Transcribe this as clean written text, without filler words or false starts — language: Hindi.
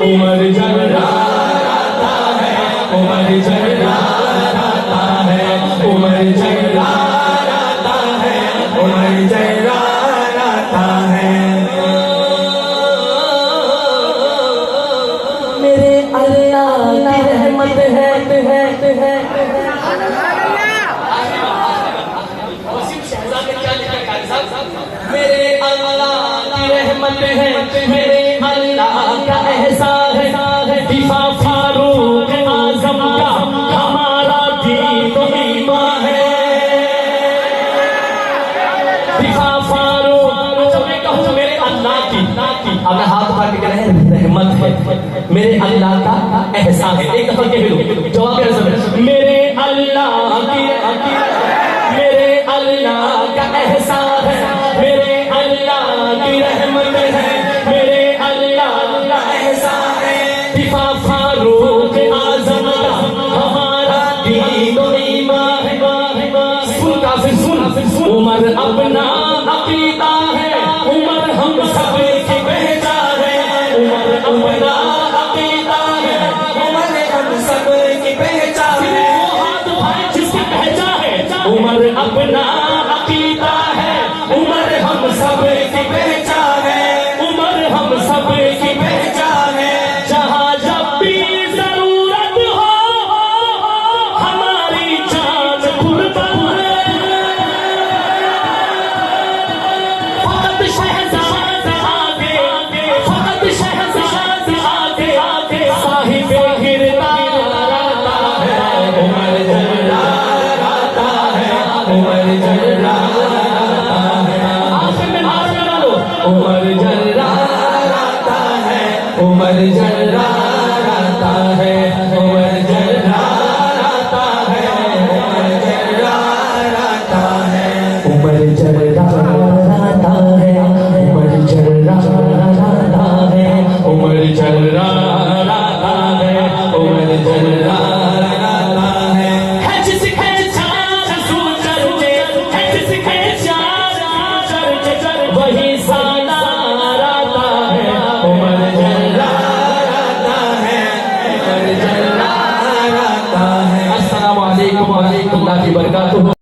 उमर जर्राता है, उमर जर्राता है, उमर जर्राता है, उमर जर्राता है। मेरे अल्लाह की रहमत है। मेरे अल्लाह की रहमत है, मेरे अल्लाह का एहसान है। दिफा फारूक आज़म का हमारा दीन तो ईमान है। दिफा फारूक, जब मैं कहूँ मेरे अल्लाह की, अब मैं हाथ उठा के कह रहे हैं रहमत है, मेरे अल्लाह का एहसान है। एक दफा कह लो, जवाब है मेरे अल्लाह की, मेरे अल्लाह का एहसान है, मेरे अल्लाह की रहमत है, मेरे अल्लाह का एहसान है। दिफा फारूक आज़म का हमारा दीन और ईमान है। सुन काफिर सुन, उमर अपना अकीदा है, उमर हम सब की पहचान है। उमर अपना अकीदा है, उमर हम सब की पहचान है। वो हाथ उठाए जिसकी पहचान है, उमर अपना अकीदा है, उमर हम सब की पहचान है, उमर हम सब की पहचान है। जहाँ जब भी जरूरत हो हमारी जान कुर्बान है। फकत शहजाद आगे, फकत शहजाद आगे, साहिब गिरदाराता है, उमर जर्राता है, उमर जर्राता है। आखिर में हाथ लगा लो, उमर जर्राता है, उमर जर्राता है, उमर जर्राता है, उमर जर्राता है, उमर जर्राता है, उमर जर्राता है, उमर जर्राता है, उमर जर्राता है। है जिसके चार सूरज, है जिसके चार सूरज, वही सालाराता है, उमर जर्राता है, उमर जर्राता है। अस्सलामु अलैकुम व रहमतुल्लाहि व बरकातुहू।